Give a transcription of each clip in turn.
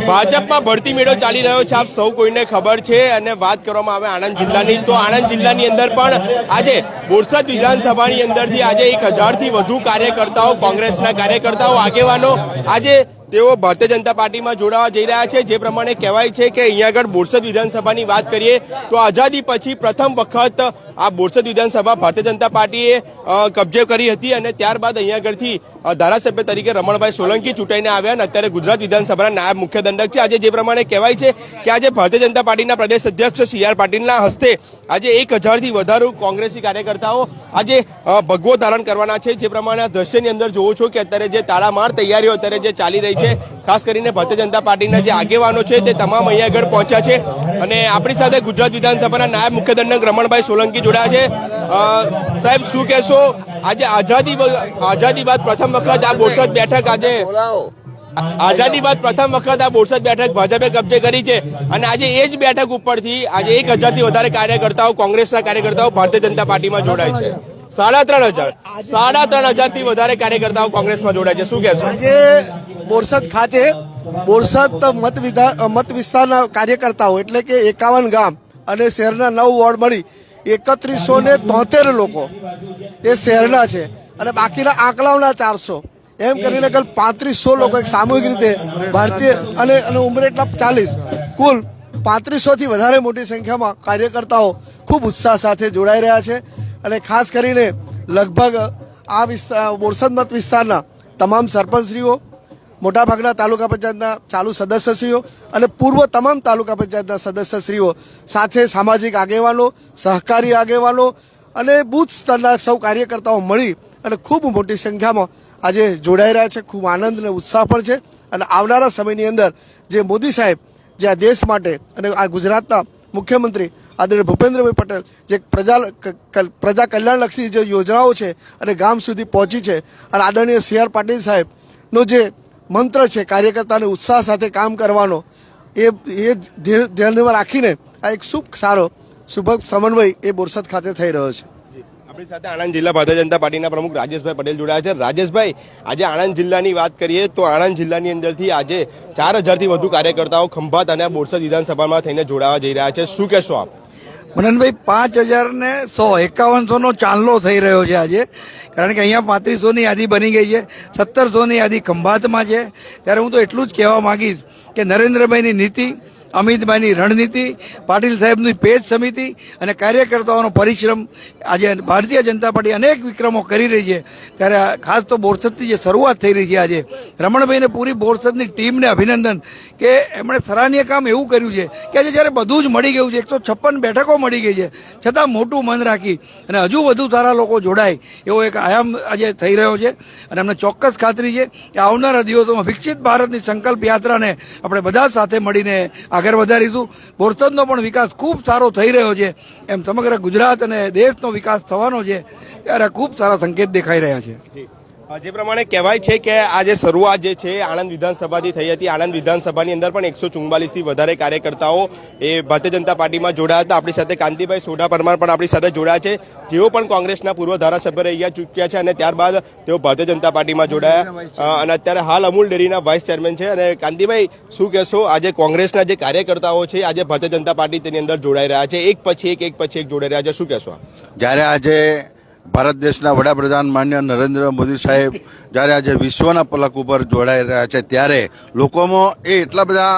ભાજપમાં ભરતી મેળો ચાલી રહ્યો છે, આપ સૌ કોઈને ખબર છે। અને વાત કરવામાં આવે આણંદ જિલ્લાની, તો આણંદ જિલ્લાની અંદર પણ આજે બોરસદ વિધાનસભાની અંદરથી આજે 1000થી વધુ કાર્યકર્તાઓ, કોંગ્રેસના કાર્યકર્તાઓ, આગેવાનો આજે તેઓ ભારતીય જનતા પાર્ટીમાં જોડાવા જઈ રહ્યા છે। જે પ્રમાણે કહેવાય છે કે અહીંયા આગળ બોરસદ વિધાનસભાની વાત કરીએ તો આઝાદી પછી પ્રથમ વખત આ બોરસદ વિધાનસભા ભારતીય જનતા પાર્ટીએ કબજે કરી હતી અને ત્યારબાદ અહીંયા આગળથી ધારાસભ્ય તરીકે રમણભાઈ સોલંકી ચૂંટાઈને આવ્યા અને અત્યારે ગુજરાત વિધાનસભાના નાયબ મુખ્ય દંડક છે। આજે જે પ્રમાણે કહેવાય છે કે આજે ભારતીય જનતા પાર્ટીના પ્રદેશ અધ્યક્ષ CR પાટીલના હસ્તે આજે 1000થી વધારે કોંગ્રેસી કાર્યકર્તાઓ આજે ભગવો ધારણ કરવાના છે। જે પ્રમાણે આ દ્રશ્યની અંદર જોવો છો કે અત્યારે જે તાળામાર તૈયારીઓ અત્યારે જે ચાલી રહી છે, ખાસ કરીને ભારતીય જનતા પાર્ટીના જે આગેવાનો છે તે તમામ અહીંયા આગળ પહોંચ્યા છે અને આપણી સાથે ગુજરાત વિધાનસભાના નાયબ મુખ્ય દંડક રમણભાઈ સોલંકી જોડાયા છે। સાહેબ, શું કહેશો, આજે આઝાદી બાદ પ્રથમ વખત આ બોરસદ બેઠક આઝાદી બાદ પ્રથમ વખત આ બોરસદ બેઠક ભાજપે કબજે કરી છે અને આજે એ જ બેઠક ઉપરથી આજે 1000થી વધારે કાર્યકર્તાઓ, કોંગ્રેસના કાર્યકર્તાઓ ભારતીય જનતા પાર્ટીમાં જોડાય છે। 3500 થી વધારે કાર્યકર્તાઓ કોંગ્રેસમાં જોડાય છે, શું કહેશો? આજે બોરસદ ખાતે બોરસદ મત વિસ્તારના કાર્યકર્તાઓ એટલે કે 51 ગામ અને શહેરના 9 વોર્ડ મળી 3173 લોકો એ શહેરના છે અને બાકીના આંકડાઓના 400 એમ કરીને કલ 3500 લોકો એક સામૂહિક રીતે ભારતીય અને ઉમરેટના 40 કુલ 3500 થી વધારે મોટી સંખ્યામાં કાર્યકર્તાઓ ખૂબ ઉત્સાહ સાથે જોડાઈ રહ્યા છે અને ખાસ કરીને લગભગ આ વિસ્તાર બોરસદ મત વિસ્તારના તમામ સરપંચશ્રીઓ, મોટાભાગના તાલુકા પંચાયતના ચાલુ સદસ્યશ્રીઓ અને પૂર્વ તમામ તાલુકા પંચાયતના સદસ્યશ્રીઓ સાથે સામાજિક આગેવાનો, સહકારી આગેવાનો અને બૂથ સ્તરના સૌ કાર્યકર્તાઓ મળી અને ખૂબ મોટી સંખ્યામાં આજે જોડાઈ રહ્યા છે। ખૂબ આનંદ અને ઉત્સાહ પણ છે અને આવનારા સમયની અંદર જે મોદી સાહેબ જે આ દેશ માટે અને આ ગુજરાતના મુખ્યમંત્રી આદરણીય ભૂપેન્દ્રભાઈ પટેલ જે પ્રજા કલ્યાણલક્ષી જે યોજનાઓ છે અને ગામ સુધી પહોંચી છે અને આદરણીય CR પાટીલ સાહેબનો જે મંત્ર છે કાર્યકર્તાને ઉત્સાહ સાથે કામ કરવાનો, એ ધ્યાનમાં રાખીને આ એક શુભ સમન્વય એ બોરસદ ખાતે થઈ રહ્યો છે। આપણી સાથે આણંદ જિલ્લા ભારતીય જનતા પાર્ટીના પ્રમુખ રાજેશભાઈ પટેલ જોડાયા છે। રાજેશભાઈ, આજે આણંદ જિલ્લાની વાત કરીએ તો આણંદ જિલ્લાની અંદરથી આજે 4000થી વધુ કાર્યકર્તાઓ ખંભાત અને બોરસદ વિધાનસભામાં થઈને જોડાવા જઈ રહ્યા છે, શું કહેશો આપ? મનનભાઈ, 5100 નો ચાંદલો થઈ રહ્યો છે આજે, કારણ કે અહીંયા 3500ની યાદી બની ગઈ છે, 1700ની યાદી ખંભાતમાં છે। ત્યારે હું તો એટલું જ કહેવા માંગીશ કે નરેન્દ્રભાઈની નીતિ, અમિતભાઈની રણનીતિ, પાટીલ સાહેબની પેજ સમિતિ અને કાર્યકર્તાઓનો પરિશ્રમ આજે ભારતીય જનતા પાર્ટી અનેક વિક્રમો કરી રહી છે। ત્યારે ખાસ તો બોરસદથી જે શરૂઆત થઈ રહી છે આજે રમણભાઈને પૂરી બોરસદની ટીમને અભિનંદન કે એમણે સરાહનીય કામ એવું કર્યું છે કે આજે જ્યારે બધું જ મળી ગયું છે, 156 બેઠકો મળી ગઈ છે, છતાં મોટું મન રાખી અને હજુ વધુ સારા લોકો જોડાય એવો એક આયામ આજે થઈ રહ્યો છે અને અમને ચોક્કસ ખાતરી છે કે આવનારા દિવસોમાં વિકસિત ભારતની સંકલ્પ યાત્રાને આપણે બધા સાથે મળીને આગળ વધારીશું। બોરસદનો પણ વિકાસ ખૂબ સારો થઈ રહ્યો છે, એમ સમગ્ર ગુજરાત અને દેશનો વિકાસ થવાનો છે, ત્યારે ખૂબ સારા સંકેત દેખાઈ રહ્યા છે। જે પ્રમાણે કહેવાય છે કે આજે શરૂઆત જે છે આણંદ વિધાનસભાથી થઈ હતી। આણંદ વિધાનસભાની અંદર પણ 144થી વધારે કાર્યકર્તાઓ એ ભારતીય જનતા પાર્ટીમાં જોડાયા હતા। આપણી સાથે કાંતિભાઈ સોઢા પરમાર પણ આપણી સાથે જોડાયા છે, જેઓ પણ કોંગ્રેસના પૂર્વ ધારાસભ્ય રહી ચૂક્યા છે અને ત્યારબાદ તેઓ ભારતીય જનતા પાર્ટીમાં જોડાયા અને અત્યારે હાલ અમૂલ ડેરીના વાઇસ ચેરમેન છે। અને કાંતિભાઈ, શું કહેશો, આજે કોંગ્રેસના જે કાર્યકર્તાઓ છે આજે ભારતીય જનતા પાર્ટી તેની અંદર જોડાઈ રહ્યા છે, એક પછી એક જોડાઈ રહ્યા છે, શું કહેશો? જ્યારે આજે ભારત દેશના વડાપ્રધાન માન્ય નરેન્દ્ર મોદી સાહેબ જ્યારે આજે વિશ્વના પલક ઉપર જોડાઈ રહ્યા છે, ત્યારે લોકોમાં એ એટલા બધા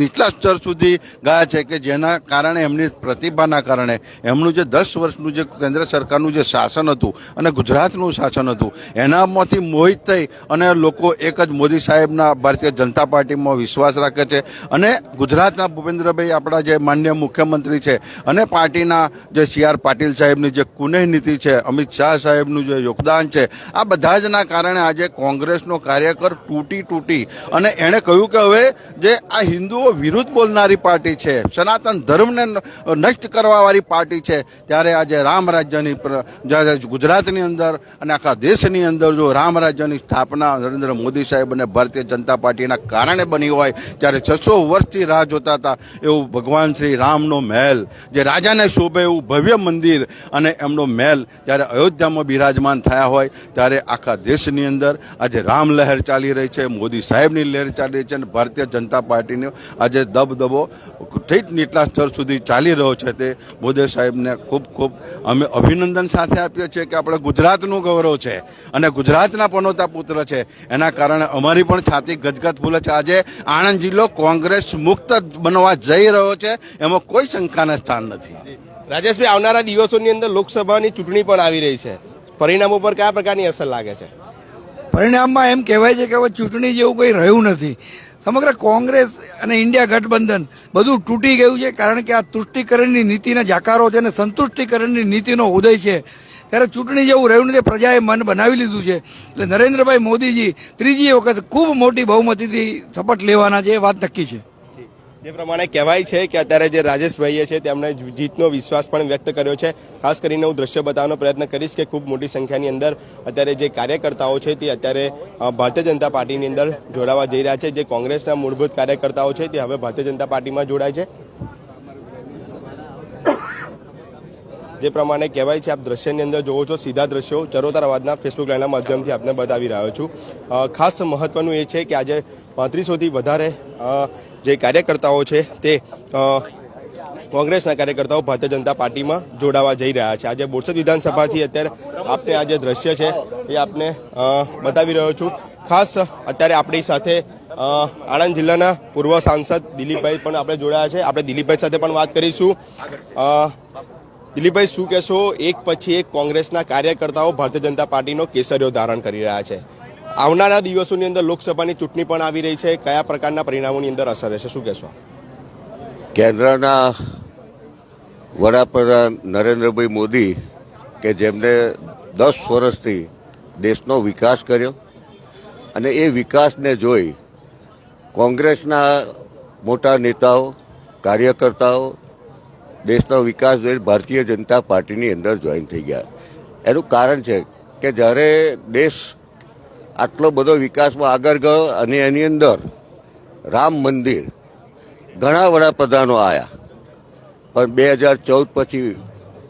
નીચલા સ્તર સુધી ગયા છે કે જેના કારણે એમની પ્રતિભાના કારણે એમનું જે 10 વર્ષનું જે કેન્દ્ર સરકારનું જે શાસન હતું અને ગુજરાતનું શાસન હતું એનામાંથી મોહિત થઈ અને લોકો એક જ મોદી સાહેબના ભારતીય જનતા પાર્ટીમાં વિશ્વાસ રાખે છે અને ગુજરાતના ભૂપેન્દ્રભાઈ આપણા જે માન્ય મુખ્યમંત્રી છે અને પાર્ટીના જે CR પાટીલ સાહેબની જે કુનેહ નીતિ છે, અમિત શાહ સાહેબનું જે યોગદાન છે, આ બધા જના કારણે આજે કોંગ્રેસનો કાર્યકર તૂટી અને એણે કહ્યું કે હવે જે આ હિન્દુઓ વિરુદ્ધ બોલનારી પાર્ટી છે, સનાતન ધર્મને નષ્ટ કરવાવાળી પાર્ટી છે, ત્યારે આજે રામ રાજ્યની ગુજરાતની અંદર અને આખા દેશની અંદર જો રામ રાજ્યની સ્થાપના નરેન્દ્ર મોદી સાહેબ અને ભારતીય જનતા પાર્ટીના કારણે બની હોય, ત્યારે 600 વર્ષથી રાહ જોતા હતા એવું ભગવાન શ્રી રામનો મહેલ, જે રાજાને શોભે એવું ભવ્ય મંદિર અને એમનો મહેલ જ્યારે અયોધ્યામાં બિરાજમાન થયા હોય ત્યારે આખા દેશની અંદર આજે રામ લહેર ચાલી રહી છે, મોદી સાહેબની લહેર ચાલી રહી છે, અને ભારતીય જનતા પાર્ટીનો આજે દબદબો ઠીક નીચલા સ્તર સુધી ચાલી રહ્યો છે. તે મોદી સાહેબને ખૂબ ખૂબ અમે અભિનંદન સાથે આપીએ છીએ કે આપણે ગુજરાતનું ગૌરવ છે અને ગુજરાતના પનોતા પુત્ર છે. એના કારણે અમારી પણ છાતી ગદગદ ફૂલે છે. આજે આણંદ જિલ્લો કોંગ્રેસ મુક્ત બનવા જઈ રહ્યો છે, એમાં કોઈ શંકાને સ્થાન નથી. રાજેશભાઈ, આવનારા દિવસોની અંદર લોકસભાની ચૂંટણી પણ આવી રહી છે, પરિણામો પર કયા પ્રકારની અસર લાગે છે? પરિણામમાં એમ કહેવાય છે કે હવે ચૂંટણી જેવું કંઈ રહ્યું નથી. સમગ્ર કોંગ્રેસ અને ઇન્ડિયા ગઠબંધન બધું તૂટી ગયું છે, કારણ કે આ તુષ્ટિકરણની નીતિના જાકારો છે અને સંતુષ્ટિકરણની નીતિનો ઉદય છે. ત્યારે ચૂંટણી જેવું રહ્યું નથી. પ્રજાએ મન બનાવી લીધું છે. એટલે નરેન્દ્રભાઈ મોદીજી ત્રીજી વખત ખૂબ મોટી બહુમતીથી શપથ લેવાના છે, એ વાત નક્કી છે. જે પ્રમાણે કહેવાય છે કે અત્યારે જે રાજેશભાઈએ છે તેમણે જીતનો વિશ્વાસ પણ વ્યક્ત કર્યો છે. ખાસ કરીને હું દ્રશ્ય બતાવવાનો પ્રયત્ન કરીશ કે ખૂબ મોટી સંખ્યાની અંદર અત્યારે જે કાર્યકર્તાઓ છે તે અત્યારે ભારતીય જનતા પાર્ટીની અંદર જોડાવા જઈ રહ્યા છે. જે કોંગ્રેસના મૂળભૂત કાર્યકર્તાઓ છે તે હવે ભારતીય જનતા પાર્ટીમાં જોડાય છે. જે પ્રમાણે કહેવાય છે, આપ દ્રશ્યની અંદર જોવો છો, સીધા દ્રશ્યો ચરોતર અવાજના ફેસબુક લાઈવના માધ્યમથી આપને બતાવી રહ્યો છું. ખાસ મહત્વનું એ છે કે આજે 3500થી વધારે જે કાર્યકર્તાઓ છે તે કોંગ્રેસના કાર્યકર્તાઓ ભારતીય જનતા પાર્ટીમાં જોડાવા જઈ રહ્યા છે. આજે બોરસદ વિધાનસભાથી અત્યારે આપને આ જે દ્રશ્ય છે એ આપને બતાવી રહ્યો છું. ખાસ અત્યારે આપણી સાથે આણંદ જિલ્લાના પૂર્વ સાંસદ દિલીપભાઈ પણ આપણે જોડાયા છે. આપણે દિલીપભાઈ સાથે પણ વાત કરીશું. દિલીપભાઈ, શું કહેશો? એક પછી એક કોંગ્રેસના કાર્યકર્તાઓ ભારતીય જનતા પાર્ટીનો કેસરીઓ ધારણ કરી રહ્યા છે. આવનારા દિવસોની અંદર લોકસભાની ચૂંટણી પણ આવી રહી છે. કયા પ્રકારના પરિણામોની અંદર અસર રહેશે, શું કહેશો? કેન્દ્રના વડાપ્રધાન નરેન્દ્રભાઈ મોદી કે જેમને 10 વર્ષથી દેશનો વિકાસ કર્યો અને એ વિકાસને જોઈ કોંગ્રેસના મોટા નેતાઓ, કાર્યકર્તાઓ દેશનો વિકાસ જોઈ ભારતીય જનતા પાર્ટીની અંદર જોઈન થઈ ગયા. એનું કારણ છે કે જ્યારે દેશ આટલો બધો વિકાસમાં આગળ ગયો અને એની અંદર રામ મંદિર, ઘણા વડાપ્રધાનો આવ્યા, પણ 2014 પછી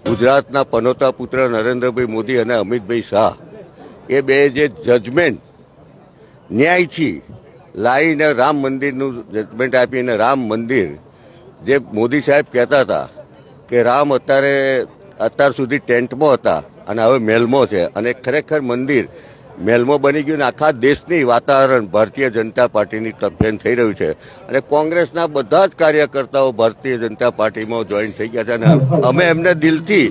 ગુજરાતના પનોતા પુત્ર નરેન્દ્રભાઈ મોદી અને અમિતભાઈ શાહ એ બે જે જજમેન્ટ ન્યાયથી લાવીને રામ મંદિરનું જજમેન્ટ આપીને રામ મંદિર, જે મોદી સાહેબ કહેતા હતા કે રામ અત્યાર સુધી ટેન્ટમાં હતા અને હવે મહેલમાં છે, અને ખરેખર મંદિર મહેલમાં બની ગયું. આખા દેશની વાતાવરણ ભારતીય જનતા પાર્ટીની તરફેણ થઈ રહ્યું છે અને કોંગ્રેસના બધા જ કાર્યકર્તાઓ ભારતીય જનતા પાર્ટીમાં જોઈન થઈ ગયા છે અને અમે એમને દિલથી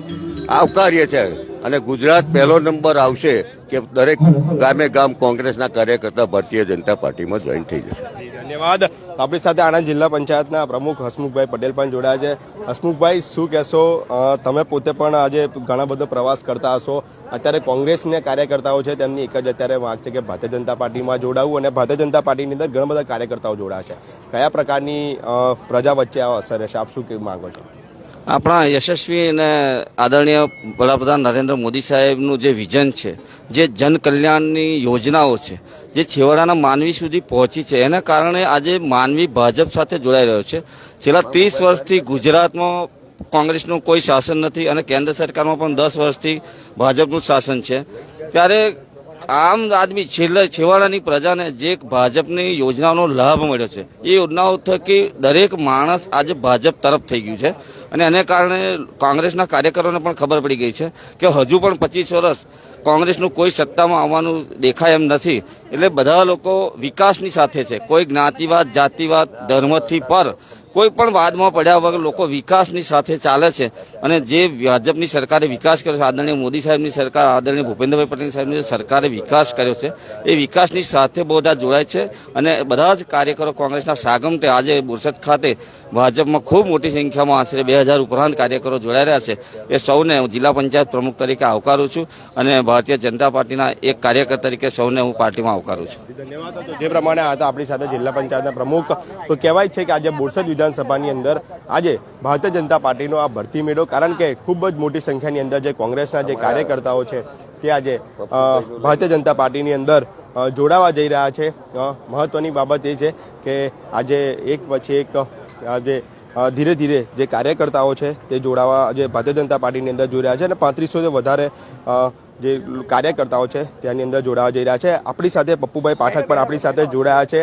આવકારીએ છીએ. અને ગુજરાત પહેલો નંબર આવશે કે દરેક ગામે ગામ કોંગ્રેસના કાર્યકર્તા ભારતીય જનતા પાર્ટીમાં જોઈન થઈ જશે. ધન્યવાદ. આપણી સાથે આણંદ જિલ્લા પંચાયતના પ્રમુખ હસમુખભાઈ પટેલ પણ જોડાયા છે. હસમુખભાઈ, શું કહેશો? તમે પોતે પણ આજે ઘણા બધો પ્રવાસ કરતા હશો. અત્યારે કોંગ્રેસના કાર્યકર્તાઓ છે તેમની એક જ અત્યારે માંગ છે કે ભારતીય જનતા પાર્ટીમાં જોડાવું, અને ભારતીય જનતા પાર્ટીની અંદર ઘણા બધા કાર્યકર્તાઓ જોડાયા છે. કયા પ્રકારની પ્રજા વચ્ચે આ અસર રહેશે, આપ શું માંગો છો? આપણા યશસ્વી અને આદરણીય વડાપ્રધાન નરેન્દ્ર મોદી સાહેબનું જે વિઝન છે, જે જનકલ્યાણની યોજનાઓ છે, જે છેવાડાના માનવી સુધી પહોંચી છે, એના કારણે આજે માનવી ભાજપ સાથે જોડાઈ રહ્યો છે. છેલ્લા 30 વર્ષથી ગુજરાતમાં કોંગ્રેસનું કોઈ શાસન નથી અને કેન્દ્ર સરકારમાં પણ 10 વર્ષથી ભાજપનું શાસન છે. ત્યારે આમ આદમી છેવાડાની પ્રજાને જે ભાજપની યોજનાઓનો લાભ મળ્યો છે, એ યોજનાઓ થકી દરેક માણસ આજે ભાજપ તરફ થઈ ગયું છે. અને એને કારણે કોંગ્રેસના કાર્યકરોને પણ ખબર પડી ગઈ છે કે હજુ પણ 25 વર્ષ કોંગ્રેસનું કોઈ સત્તામાં આવવાનું દેખાય એમ નથી. એટલે બધા લોકો વિકાસની સાથે છે. કોઈ જ્ઞાતિવાદ, જાતિવાદ, ધર્મથી પર કોઈ પણ વાદમાં પડ્યા વગર લોકો વિકાસની સાથે ચાલે છે. અને જે ભાજપની સરકારે વિકાસ કર્યો છે, આદરણીય મોદી સાહેબની સરકાર, આદરણીય ભૂપેન્દ્રભાઈ પટેલ સાહેબની સરકારે વિકાસ કર્યો છે, એ વિકાસની સાથે બધા જોડાય છે. અને બધા જ કાર્યકરો કોંગ્રેસના સાગમટે આજે બોરસદ ખાતે ભાજપમાં ખૂબ મોટી સંખ્યામાં આશરે 2000 ઉપરાંત કાર્યકરો જોડાઈ રહ્યા છે. એ સૌને હું જિલ્લા પંચાયત પ્રમુખ તરીકે આવકારું છું અને ભારતીય જનતા પાર્ટીના એક કાર્યકર તરીકે સૌને હું પાર્ટીમાં આવકારું છું. ધન્યવાદ. જે પ્રમાણે હતા આપણી સાથે જિલ્લા પંચાયતના પ્રમુખ. તો કહેવાય છે કે આજે બોરસદ વિધાનસભાની અંદર આજે ભારતીય જનતા પાર્ટીનો આ ભરતી મેળો, કારણ કે ખૂબ જ મોટી સંખ્યાની અંદર જે કોંગ્રેસના જે કાર્યકર્તાઓ છે તે આજે ભારતીય જનતા પાર્ટીની અંદર જોડાવા જઈ રહ્યા છે. મહત્વની બાબત એ છે કે આજે એક પછી એક આજે ધીરે ધીરે જે કાર્યકર્તાઓ છે તે જોડાવા જે ભારતીય જનતા પાર્ટીની અંદર જોઈ રહ્યા છે અને 3500થી વધારે જે કાર્યકર્તાઓ છે તેની અંદર જોડાવા જઈ રહ્યા છે. આપણી સાથે પપ્પુભાઈ પાઠક પણ આપણી સાથે જોડાયા છે.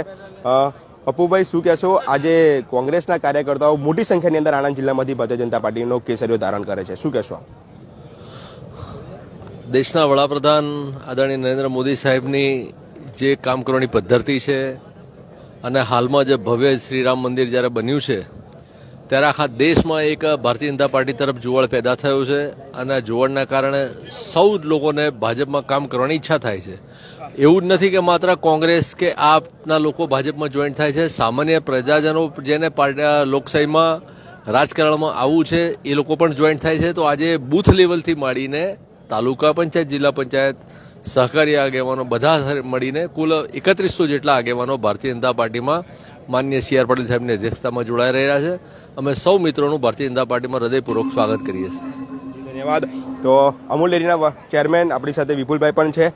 પપ્પુભાઈ, શું કહેશો? આજે કોંગ્રેસના કાર્યકર્તાઓ મોટી સંખ્યાની અંદર આણંદ જિલ્લામાંથી ભારતીય જનતા પાર્ટીનો કેસરીઓ ધારણ કરે છે, શું કહેશો? દેશના વડાપ્રધાન આદરણીય નરેન્દ્ર મોદી સાહેબની જે કામ કરવાની પદ્ધતિ છે અને હાલમાં જે ભવ્ય શ્રીરામ મંદિર જ્યારે બન્યું છે ત્યારે આખા દેશમાં એક ભારતીય જનતા પાર્ટી તરફ જુવાળ પેદા થયું છે અને જુવાળના કારણે સૌ લોકોને ભાજપમાં કામ કરવાની ઈચ્છા થાય છે. એવું જ નથી કે માત્ર કોંગ્રેસ કે આપના લોકો ભાજપમાં જોઈન્ટ થાય છે. સામાન્ય પ્રજાજનો જેને લોકશાહીમાં રાજકારણમાં આવવું છે એ લોકો પણ જોઈન્ટ થાય છે. તો આજે બૂથ લેવલથી માંડીને તાલુકા પંચાયત, જિલ્લા પંચાયત, સહકારી આગેવાનો બધા મળીને કુલ 3100 જેટલા આગેવાનો ભારતીય જનતા પાર્ટીમાં માનનીય CR પાટીલ સાહેબની અધ્યક્ષતામાં જોડાઈ રહ્યા છે. અમે સૌ મિત્રોનું ભારતીય જનતા પાર્ટીમાં હૃદયપૂર્વક સ્વાગત કરીએ છીએ. ધન્યવાદ. તો અમૂલ ડેરીના ચેરમેન આપણી સાથે વિપુલભાઈ પણ છે.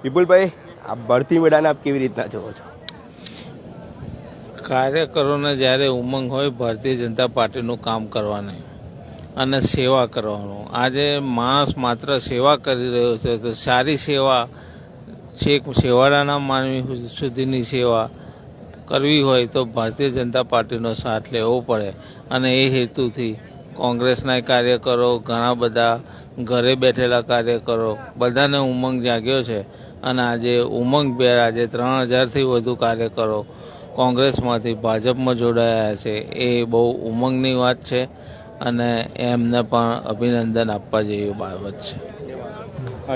વિપુલભાઈ, આ ભરતી મેળાને આપ કેવી રીતના જોવો છો? કાર્યકરોને જ્યારે ઉમંગ હોય ભારતીય જનતા પાર્ટીનું કામ કરવાની અને સેવા કરવાનું, આજે માણસ માત્ર સેવા કરી રહ્યો છે તો સારી સેવા, છેક છેવાડાના માનવી સુધીની સેવા કરવી હોય તો ભારતીય જનતા પાર્ટીનો સાથ લેવો પડે. અને એ હેતુથી કોંગ્રેસના કાર્યકરો, ઘણા બધા ઘરે બેઠેલા કાર્યકરો, બધાને ઉમંગ જાગ્યો છે અને આજે ઉમંગભેર આજે 3000થી વધુ કાર્યકરો કોંગ્રેસમાંથી ભાજપમાં જોડાયા છે. એ બહુ ઉમંગની વાત છે અને એમને પણ અભિનંદન આપવા જેવી બાબત છે.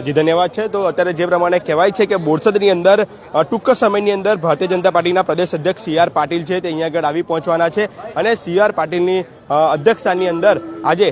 જી ધન્યવાદ છે. તો અત્યારે જે પ્રમાણે કહેવાય છે કે બોરસદની અંદર ટૂંક સમયની અંદર ભારતીય જનતા પાર્ટીના પ્રદેશ અધ્યક્ષ CR પાટીલ છે તે અહીંયા આગળ આવી પહોંચવાના છે અને CR પાટીલની અધ્યક્ષતાની અંદર આજે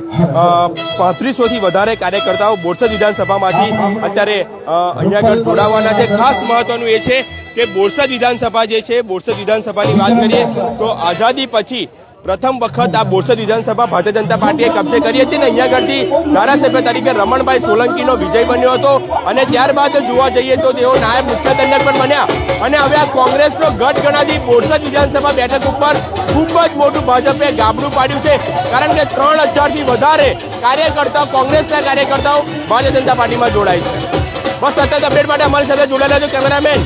3500થી વધારે કાર્યકર્તાઓ બોરસદ વિધાનસભામાંથી અત્યારે અહીંયા આગળ જોડાવાના છે. ખાસ મહત્વનું એ છે કે બોરસદ વિધાનસભા જે છે, બોરસદ વિધાનસભાની વાત કરીએ તો આઝાદી પછી પ્રથમ વખત આ બોરસદ વિધાનસભા ભારતીય જનતા પાર્ટીએ કબજે કરી હતી ને અહીંયા આગળથી ધારાસભ્ય તરીકે રમણભાઈ સોલંકીનો વિજય બન્યો હતો અને ત્યારબાદ જોવા જઈએ તો તેઓ નાયબ મુખ્ય દંડક પણ બન્યા અને હવે આ કોંગ્રેસનો ગઢ ગણાતી બોરસદ વિધાનસભા બેઠક ઉપર ખૂબ જ મોટું ભાજપે ગાબડું પાડ્યું છે. કારણ કે 3000થી વધારે કાર્યકર્તાઓ, કોંગ્રેસના કાર્યકર્તાઓ ભારતીય જનતા પાર્ટીમાં જોડાય છે. બસ સતત અપડેટ માટે અમારી સાથે જોડાયેલા છો કેમેરામેન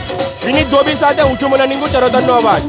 વિનીત ધોબી સાથે હું છું મનનીંગુ, ચરોતરનો અવાજ.